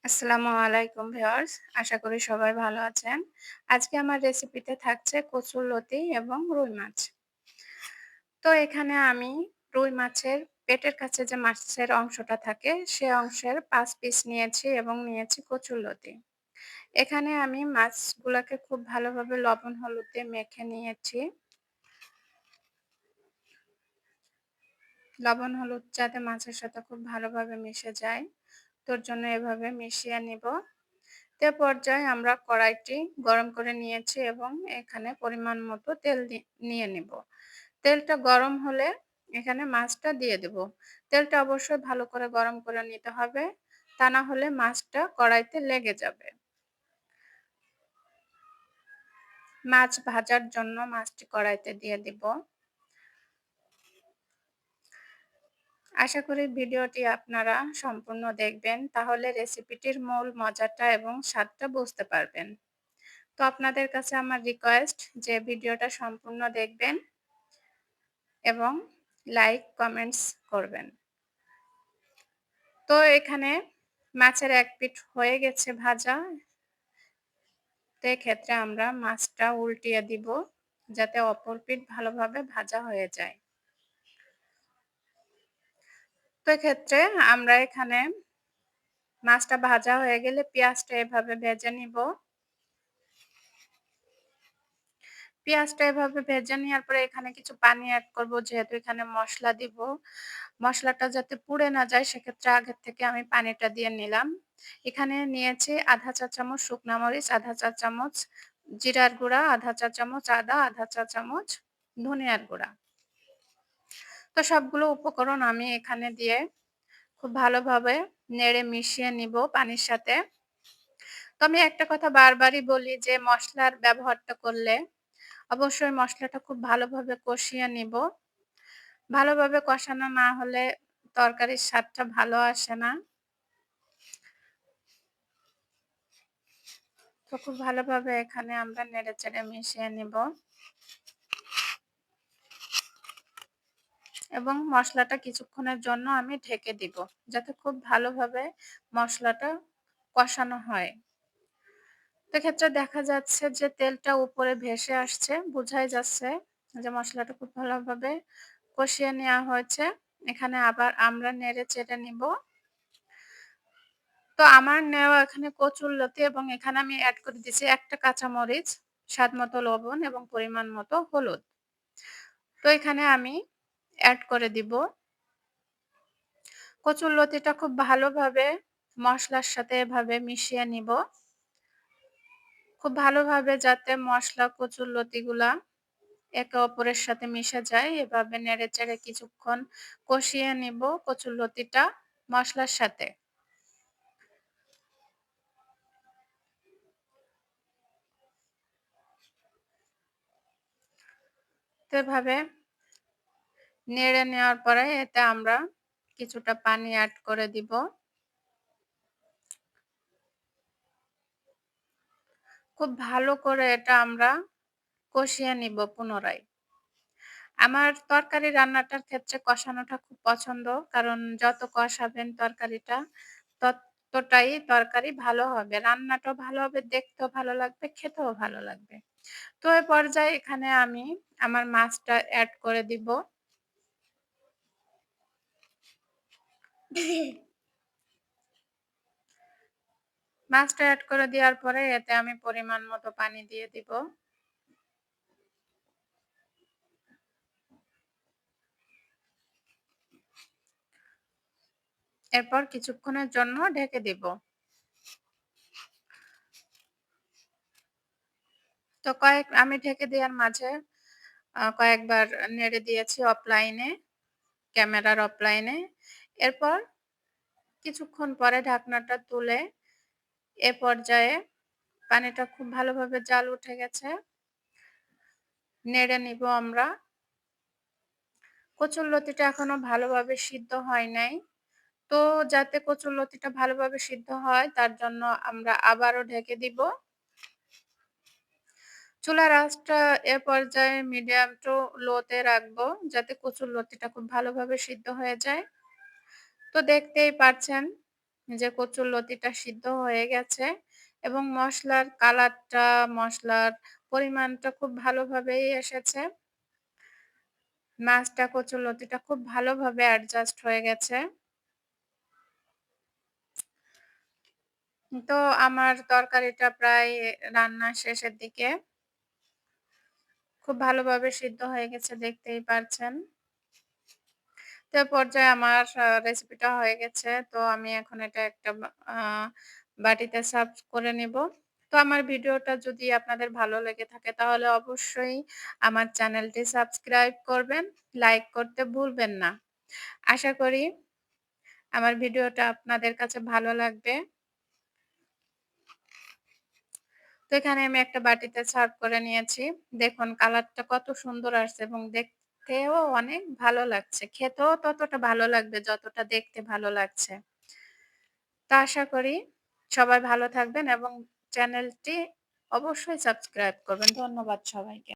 আসসালামু আলাইকুম ভিউয়ার্স। আশা করি সবাই ভালো আছেন। আজকে আমার রেসিপিতে থাকছে কচুরলতি এবং রুই মাছ। তো এখানে আমি রুই মাছের পেটের কাছে যে মাছের অংশটা থাকে সে অংশের ৫ পিস নিয়েছি এবং নিয়েছি কচুরলতি। এখানে আমি মাছগুলাকে খুব ভালোভাবে লবণ হলুদ দিয়ে মেখে নিয়েছি। লবণ হলুদ যাতে মাছের সাথে খুব ভালোভাবে মিশে যায়, তোর জন্য এভাবে মিশিয়ে নিব। তে পর্যায়ে আমরা কড়াইটি গরম করে নিয়েছি এবং এখানে পরিমাণ মতো তেল নিয়ে নিব। তেলটা গরম হলে এখানে মাছটা দিয়ে দেব। তেলটা অবশ্যই ভালো করে গরম করে নিতে হবে, তা না হলে মাছটা কড়াইতে লেগে যাবে। মাছ ভাজার জন্য মাছটি কড়াইতে দিয়ে দিব। আশা করি ভিডিওটি আপনারা সম্পূর্ণ দেখবেন, তাহলে রেসিপিটির মূল মজাটা এবং স্বাদটা বুঝতে পারবেন। তো আপনাদের কাছে আমার রিকোয়েস্ট যে ভিডিওটা সম্পূর্ণ দেখবেন এবং লাইক কমেন্টস করবেন। তো এখানে মাছের এক পিঠ হয়ে গেছে ভাজা। তো এক্ষেত্রে আমরা মাছটা উল্টিয়ে দিব যাতে অপর পিঠ ভালোভাবে ভাজা হয়ে যায়। তো এক্ষেত্রে আমরা এখানে মাছটা ভাজা হয়ে গেলে পেঁয়াজটা এভাবে ভেজে নিব। পেঁয়াজটা এভাবে ভেজে নেওয়ার পরে এখানে কিছু পানি এড করব, যেহেতু এখানে মসলা দিব। মসলাটা যাতে পুড়ে না যায় সেক্ষেত্রে আগের থেকে আমি পানিটা দিয়ে নিলাম। এখানে নিয়েছি আধা চা চামচ শুকনা মরিচ, আধা চা চামচ জিরার গুঁড়া, আধা চা চামচ আদা, আধা চা চামচ ধনিয়ার গুঁড়া। তো সবগুলো উপকরণ আমি এখানে দিয়ে খুব ভালোভাবে নেড়ে মিশিয়ে নিব পানির সাথে। তো আমি একটা কথা বারবারই বলি যে মসলার ব্যবহারটা করলে অবশ্যই মসলাটা খুব ভালোভাবে কষিয়ে নিব। ভালোভাবে কষানো না হলে তরকারির স্বাদটা ভালো আসে না। তো খুব ভালোভাবে এখানে আমরা নেড়েচেড়ে মিশিয়ে নিব এবং মসলাটা কিছুক্ষণের জন্য আমি ঢেকে দিব, যাতে খুব ভালোভাবে মসলাটা কষানো হয়। তো এক্ষেত্রে দেখা যাচ্ছে যে তেলটা উপরে ভেসে আসছে, বোঝাই যাচ্ছে যে মসলাটা খুব ভালোভাবে কষিয়ে নেওয়া হয়েছে। এখানে আবার আমরা নেড়ে চেড়ে নিব। তো আমার নেওয়া এখানে কচুরলতি এবং এখানে আমি এড করে দিয়েছি একটা কাঁচামরিচ, স্বাদ মতো লবণ এবং পরিমাণ মতো হলুদ। তো এখানে আমি এড করে দিব। কচুরলতিটা খুব ভালোভাবে মসলার সাথে এভাবে মিশিয়ে নিব। খুব ভালোভাবে যাতে মসলা কচুরলতিগুলা একে অপরের সাথে মিশে যায়, এভাবে নেড়েচেড়ে কিছুক্ষণ কষিয়ে নিব কচুরলতিটা মসলার সাথে। তো এভাবে নেড়ে নেওয়ার পরে এতে আমরা কিছুটা পানি এড করে দিব। খুব ভালো করে এটা আমরা কষিয়ে নিব পুনরায়। আমার তরকারি রান্নাটার ক্ষেত্রে কষানোটা খুব পছন্দ। কারণ যত কষাবেন তরকারিটা ততটাই তরকারি ভালো হবে। রান্নাটাও ভালো হবে, দেখতেও ভালো লাগবে, খেতেও ভালো লাগবে। তো এই পর্যায়ে এখানে আমি আমার মাছটা এড করে দিব। মাছটা এড করে দেওয়ার পরে এতে আমি পরিমাণ মতো পানি দিয়ে দিব। এরপর কিছুক্ষণের জন্য ঢেকে দিব। তো আমি ঢেকে দেওয়ার মাঝে কয়েকবার নেড়ে দিয়েছি অফলাইনে, ক্যামেরার অফলাইনে। এরপর কিছুক্ষণ পরে ঢাকনাটা তুলে এ পর্যায়ে পানিটা খুব ভালোভাবে জাল উঠে গেছে। নেড়ে নিব আমরা। কচুরলতিটা এখনো ভালোভাবে সিদ্ধ হয় নাই। তো যাতে কচুরলতিটা ভালোভাবে সিদ্ধ হয় তার জন্য আমরা আবারও ঢেকে দিব। চুলার আঁচটা এ পর্যায়ে মিডিয়াম টু লো তে রাখবো, যাতে কচুরলতিটা খুব ভালোভাবে সিদ্ধ হয়ে যায়। তো দেখতেই পাচ্ছেন যে কচুরলতিটা সিদ্ধ হয়ে গেছে এবং মসলার কালারটা, মসলার পরিমাণটা খুব ভালোভাবেই এসেছে। মাছটা, কচুরলতিটা খুব ভালোভাবে অ্যাডজাস্ট হয়ে গেছে। তো আমার তরকারিটা প্রায় রান্না শেষের দিকে। খুব ভালোভাবে সিদ্ধ হয়ে গেছে দেখতেই পারছেন। তো এ পর্যায়ে আমার রেসিপিটা হয়ে গেছে। তো আমি এখন এটা একটা আ বাটিতে সার্ভ করে নিব। তো আমার ভিডিওটা যদি আপনাদের ভালো লেগে থাকে তাহলে অবশ্যই আমার চ্যানেলটি সাবস্ক্রাইব করবেন, লাইক করতে ভুলবেন না। আশা করি আমার ভিডিওটা আপনাদের কাছে ভালো লাগবে। তো এখানে আমি একটা বাটিতে সার্ভ করে নিয়েছি। দেখুন কালারটা কত সুন্দর আসছে এবং দেখতেও অনেক ভালো লাগছে। খেতেও ততটা ভালো লাগবে যতটা দেখতে ভালো লাগছে। তো আশা করি সবাই ভালো থাকবেন এবং চ্যানেলটি অবশ্যই সাবস্ক্রাইব করবেন। ধন্যবাদ সবাইকে।